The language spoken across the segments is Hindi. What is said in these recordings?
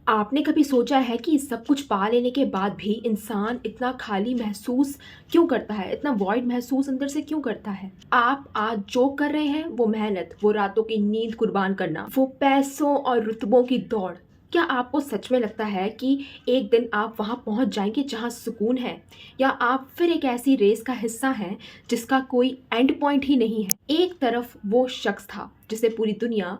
आपने कभी सोचा है कि सब कुछ पा लेने के बाद भी इंसान इतना खाली महसूस क्यों करता है? इतना वॉइड महसूस अंदर से क्यों करता है? आप आज जो कर रहे हैं वो मेहनत, वो रातों की नींद कुर्बान करना, वो पैसों और रुतबों की दौड़, क्या आपको सच में लगता है कि एक दिन आप वहाँ पहुँच जाएँगे जहाँ सुकून है? या आप फिर एक ऐसी रेस का हिस्सा हैं जिसका कोई एंड पॉइंट ही नहीं है? एक तरफ वो शख्स था जिसे पूरी दुनिया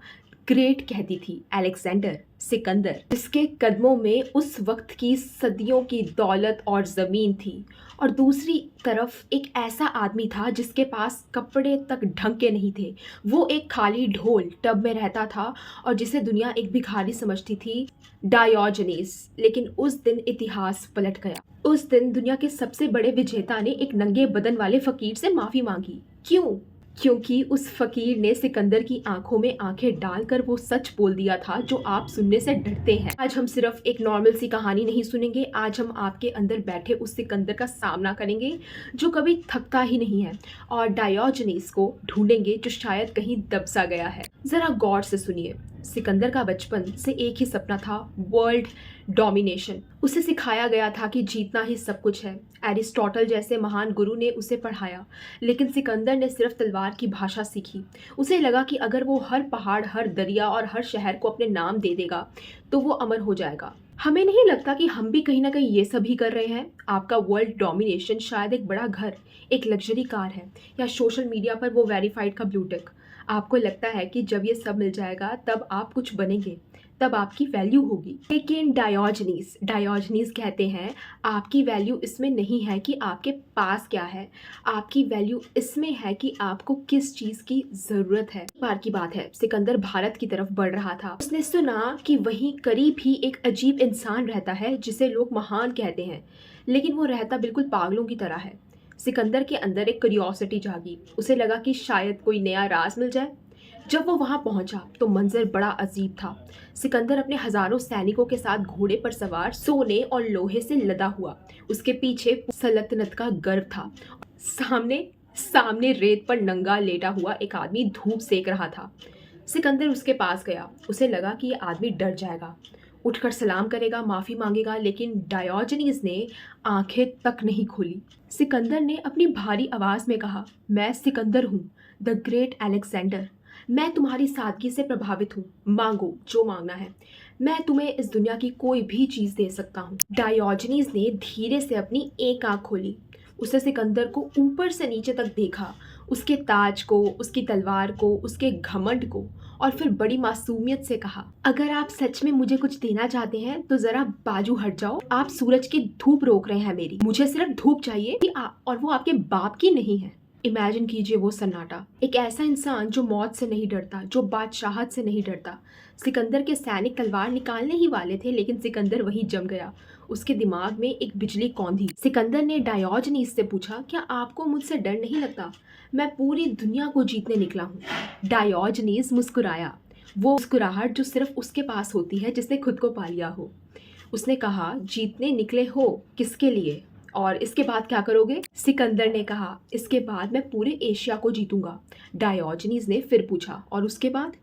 ग्रेट कहती थी, अलेक्जेंडर, सिकंदर, जिसके कदमों में उस वक्त की सदियों की दौलत और ज़मीन थी। और दूसरी तरफ एक ऐसा आदमी था जिसके पास कपड़े तक ढंग के नहीं थे। वो एक खाली ढोल टब में रहता था और जिसे दुनिया एक भिखारी समझती थी, डायोजनीस। लेकिन उस दिन इतिहास पलट गया। उस दिन दुनिया के सबसे बड़े विजेता ने एक नंगे बदन वाले फकीर से माफ़ी मांगी। क्यों? क्योंकि उस फकीर ने सिकंदर की आंखों में आंखें डालकर वो सच बोल दिया था जो आप सुनने से डरते हैं। आज हम सिर्फ एक नॉर्मल सी कहानी नहीं सुनेंगे, आज हम आपके अंदर बैठे उस सिकंदर का सामना करेंगे जो कभी थकता ही नहीं है, और डायोजनीस को ढूंढेंगे जो शायद कहीं दब सा गया है। जरा गौर से सुनिए। सिकंदर का बचपन से एक ही सपना था, वर्ल्ड डोमिनेशन। उसे सिखाया गया था कि जीतना ही सब कुछ है। एरिस्टोटल जैसे महान गुरु ने उसे पढ़ाया, लेकिन सिकंदर ने सिर्फ तलवार की भाषा सीखी। उसे लगा कि अगर वो हर पहाड़, हर दरिया और हर शहर को अपने नाम दे देगा तो वो अमर हो जाएगा। हमें नहीं लगता कि हम भी कहीं ना कहीं ये सब ही कर रहे हैं? आपका वर्ल्ड डोमिनेशन शायद एक बड़ा घर, एक लग्जरी कार है, या सोशल मीडिया पर वो वेरीफाइड का ब्लू टिक। आपको लगता है कि जब ये सब मिल जाएगा तब आप कुछ बनेंगे, तब आपकी वैल्यू होगी। लेकिन डायोजनीस कहते हैं आपकी वैल्यू इसमें नहीं है कि आपके पास क्या है, आपकी वैल्यू इसमें है कि आपको किस चीज़ की ज़रूरत है। एक बार की बात है, सिकंदर भारत की तरफ बढ़ रहा था। उसने सुना कि वहीं करीब ही एक अजीब इंसान रहता है जिसे लोग महान कहते हैं, लेकिन वो रहता बिल्कुल पागलों की तरह है। सिकंदर के अंदर एक क्यूरियोसिटी जागी। उसे लगा कि शायद कोई नया राज मिल जाए। जब वो वहां पहुंचा तो मंजर बड़ा अजीब था। सिकंदर अपने हजारों सैनिकों के साथ घोड़े पर सवार, सोने और लोहे से लदा हुआ। उसके पीछे सल्तनत का गर्व था। सामने सामने रेत पर नंगा लेटा हुआ एक आदमी धूप सेक रहा था। सिकंदर उसके पास गया। उसे लगा कि यह आदमी डर जाएगा, उठकर सलाम करेगा, माफी मांगेगा, लेकिन डायोजनीस ने आंखें तक नहीं खोली। सिकंदर ने अपनी भारी आवाज में कहा, मैं सिकंदर हूँ, द ग्रेट अलेक्जेंडर। मैं तुम्हारी सादगी से प्रभावित हूँ, मांगो जो मांगना है, मैं तुम्हें इस दुनिया की कोई भी चीज दे सकता हूँ। डायोजनीस ने धीरे से अपनी एक आंख खोली। उसने सिकंदर को ऊपर से नीचे तक देखा, उसके ताज को, उसकी तलवार को, उसके घमंड को, और फिर बड़ी मासूमियत से कहा, अगर आप सच में मुझे कुछ देना चाहते हैं तो जरा बाजू हट जाओ। आप सूरज की धूप रोक रहे हैं मेरी। मुझे सिर्फ धूप चाहिए और वो आपके बाप की नहीं है। इमेजिन कीजिए वो सन्नाटा, एक ऐसा इंसान जो मौत से नहीं डरता, जो बादशाहत से नहीं डरता। सिकंदर के सैनिक तलवार निकालने ही वाले थे, लेकिन सिकंदर वहीं जम गया। उसके दिमाग में एक बिजली कौंधी। सिकंदर ने डायोजनीस से पूछा, क्या आपको मुझसे डर नहीं लगता? मैं पूरी दुनिया को जीतने निकला हूँ। डायोजनीस मुस्कुराया, वो मुस्कुराहट जो सिर्फ उसके पास होती है जिसने खुद को पा लिया हो। उसने कहा, जीतने निकले हो किसके लिए, और इसके बाद क्या करोगे? सिकंदर ने कहा, इसके बाद मैं पूरे एशिया को जीतूंगा। डायोजनीस ने फिर पूछा, और उसके बाद?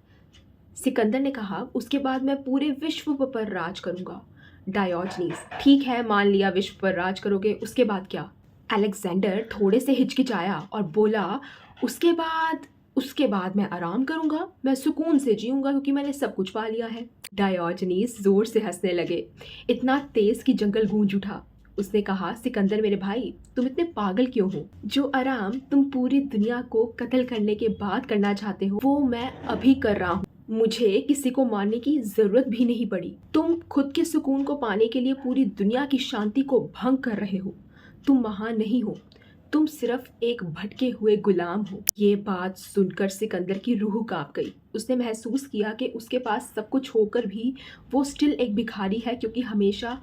सिकंदर ने कहा, उसके बाद मैं पूरे विश्व पर राज करूंगा। डायोजनीस, ठीक है, मान लिया विश्व पर राज करोगे, उसके बाद क्या? अलेक्जेंडर थोड़े से हिचकिचाया और बोला, उसके बाद उसके बाद मैं आराम करूंगा, मैं सुकून से जीऊंगा क्योंकि मैंने सब कुछ पा लिया है। डायोजनीस जोर से हंसने लगे, इतना तेज कि जंगल गूंज उठा। उसने कहा, सिकंदर मेरे भाई, तुम इतने पागल क्यों हो? जो आराम तुम पूरी दुनिया को कत्ल करने के बाद करना चाहते हो वो मैं अभी कर रहा हूँ। मुझे किसी को मारने की जरूरत भी नहीं पड़ी। तुम खुद के सुकून को पाने के लिए पूरी दुनिया की शांति को भंग कर रहे हो। तुम महान नहीं हो, तुम सिर्फ एक भटके हुए गुलाम हो। ये बात सुनकर सिकंदर की रूह कांप गई। उसने महसूस किया कि उसके पास सब कुछ होकर भी वो स्टिल एक भिखारी है, क्योंकि हमेशा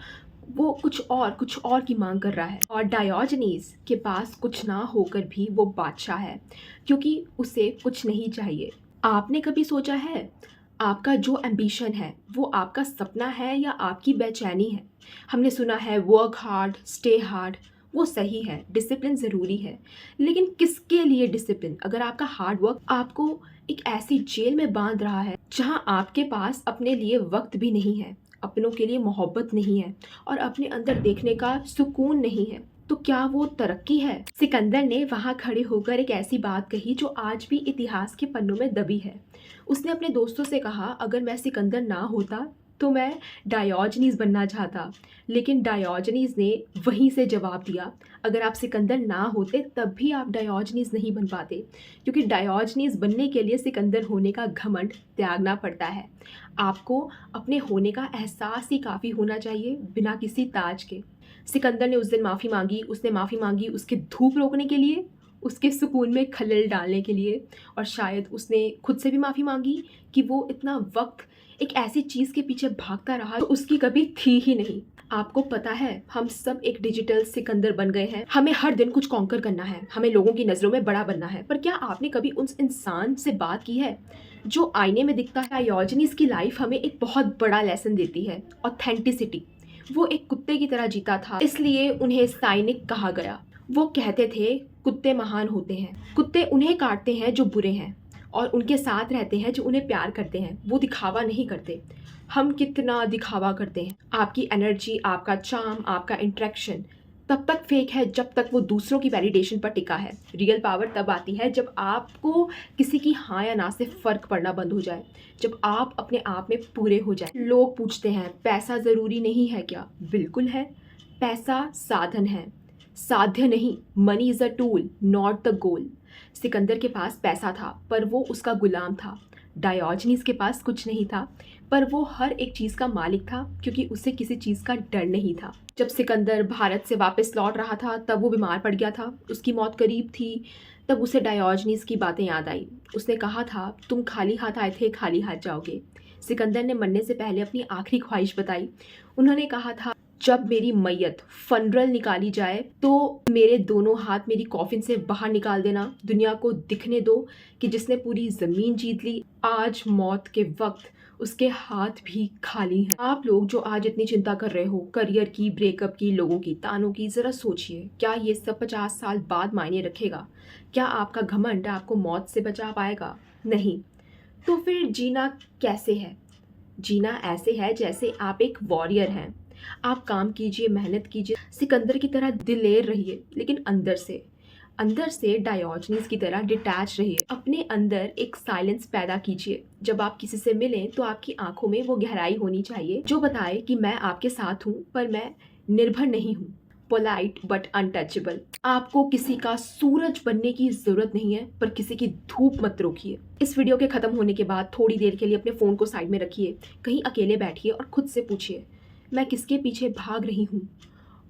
वो कुछ और की मांग कर रहा है। और डायोजनीस के पास कुछ ना होकर भी वो बादशाह है, क्योंकि उसे कुछ नहीं चाहिए। आपने कभी सोचा है, आपका जो एम्बिशन है वो आपका सपना है या आपकी बेचैनी है? हमने सुना है वर्क हार्ड स्टे हार्ड, वो सही है, डिसिप्लिन ज़रूरी है, लेकिन किसके लिए डिसिप्लिन अगर आपका हार्ड वर्क आपको एक ऐसी जेल में बांध रहा है जहां आपके पास अपने लिए वक्त भी नहीं है, अपनों के लिए मोहब्बत नहीं है और अपने अंदर देखने का सुकून नहीं है, तो क्या वो तरक्की है? सिकंदर ने वहां खड़े होकर एक ऐसी बात कही जो आज भी इतिहास के पन्नों में दबी है। उसने अपने दोस्तों से कहा, अगर मैं सिकंदर ना होता तो मैं डायोजनीज बनना चाहता। लेकिन डायोजनीज ने वहीं से जवाब दिया, अगर आप सिकंदर ना होते तब भी आप डायोजनीज नहीं बन पाते, क्योंकि डायोजनीज बनने के लिए सिकंदर होने का घमंड त्यागना पड़ता है। आपको अपने होने का एहसास ही काफ़ी होना चाहिए, बिना किसी ताज के। सिकंदर ने उस दिन माफ़ी मांगी। उसने माफ़ी मांगी उसके धूप रोकने के लिए, उसके सुकून में खलल डालने के लिए, और शायद उसने खुद से भी माफ़ी मांगी कि वो इतना वक्त एक ऐसी चीज़ के पीछे भागता रहा जो उसकी कभी थी ही नहीं। आपको पता है, हम सब एक डिजिटल सिकंदर बन गए हैं। हमें हर दिन कुछ कॉन्कर करना है, हमें लोगों की नज़रों में बड़ा बनना है। पर क्या आपने कभी उस इंसान से बात की है जो आईने में दिखता है? डायोजनीज की लाइफ हमें एक बहुत बड़ा लेसन देती है, ऑथेंटिसिटी। वो एक कुत्ते की तरह जीता था, इसलिए उन्हें साइनिक कहा गया। वो कहते थे, कुत्ते महान होते हैं, कुत्ते उन्हें काटते हैं जो बुरे हैं, और उनके साथ रहते हैं जो उन्हें प्यार करते हैं। वो दिखावा नहीं करते। हम कितना दिखावा करते हैं। आपकी एनर्जी, आपका चार्म, आपका इंटरेक्शन तब तक फेक है जब तक वो दूसरों की वैलिडेशन पर टिका है। रियल पावर तब आती है जब आपको किसी की हाँ या ना से फ़र्क पड़ना बंद हो जाए, जब आप अपने आप में पूरे हो जाए। लोग पूछते हैं, पैसा ज़रूरी नहीं है क्या? बिल्कुल है। पैसा साधन है, साध्य नहीं। Money is a tool, not the goal. Sikandar के पास पैसा था, पर वो उसका गुलाम था। डायोजनीज के पास कुछ नहीं था, पर वो हर एक चीज़ का मालिक था, क्योंकि उसे किसी चीज़ का डर नहीं था। जब सिकंदर भारत से वापस लौट रहा था तब वो बीमार पड़ गया था, उसकी मौत करीब थी। तब उसे डायोजनीज की बातें याद आई। उसने कहा था, तुम खाली हाथ आए थे, खाली हाथ जाओगे। सिकंदर ने मरने से पहले अपनी आखिरी ख्वाहिश बताई। उन्होंने कहा था, जब मेरी मैयत फनरल निकाली जाए तो मेरे दोनों हाथ मेरी कॉफिन से बाहर निकाल देना। दुनिया को दिखने दो कि जिसने पूरी ज़मीन जीत ली, आज मौत के वक्त उसके हाथ भी खाली हैं। आप लोग जो आज इतनी चिंता कर रहे हो, करियर की, ब्रेकअप की, लोगों की तानों की, ज़रा सोचिए, क्या ये सब 50 साल बाद मायने रखेगा? क्या आपका घमंड आपको मौत से बचा पाएगा? नहीं। तो फिर जीना कैसे है? जीना ऐसे है जैसे आप एक वॉरियर हैं। आप काम कीजिए, मेहनत कीजिए, सिकंदर की तरह दिलेर रहिए, लेकिन अंदर से डायोजनीज की तरह डिटैच रहिए। अपने अंदर एक साइलेंस पैदा कीजिए। जब आप किसी से मिलें तो आपकी आंखों में वो गहराई होनी चाहिए जो बताए कि मैं आपके साथ हूँ, पर मैं निर्भर नहीं हूँ। Polite but untouchable. आपको किसी का सूरज बनने की जरूरत नहीं है, पर किसी की धूप मत रोकिए। इस वीडियो के खत्म होने के बाद थोड़ी देर के लिए अपने फ़ोन को साइड में रखिए, कहीं अकेले बैठिए और खुद से पूछिए, मैं किसके पीछे भाग रही हूँ?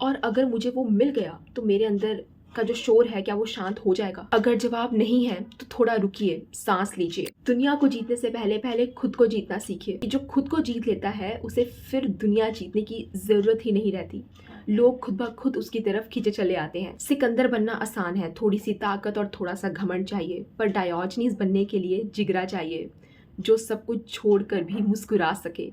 और अगर मुझे वो मिल गया तो मेरे अंदर का जो शोर है, क्या वो शांत हो जाएगा? अगर जवाब नहीं है तो थोड़ा रुकिए, सांस लीजिए। दुनिया को जीतने से पहले पहले खुद को जीतना सीखिए। जो खुद को जीत लेता है उसे फिर दुनिया जीतने की जरूरत ही नहीं रहती। लोग खुद ब खुद उसकी तरफ खींचे चले आते हैं। सिकंदर बनना आसान है, थोड़ी सी ताकत और थोड़ा सा घमंड चाहिए, पर डायोजनीज बनने के लिए जिगरा चाहिए, जो सब कुछ छोड़कर भी मुस्कुरा सके।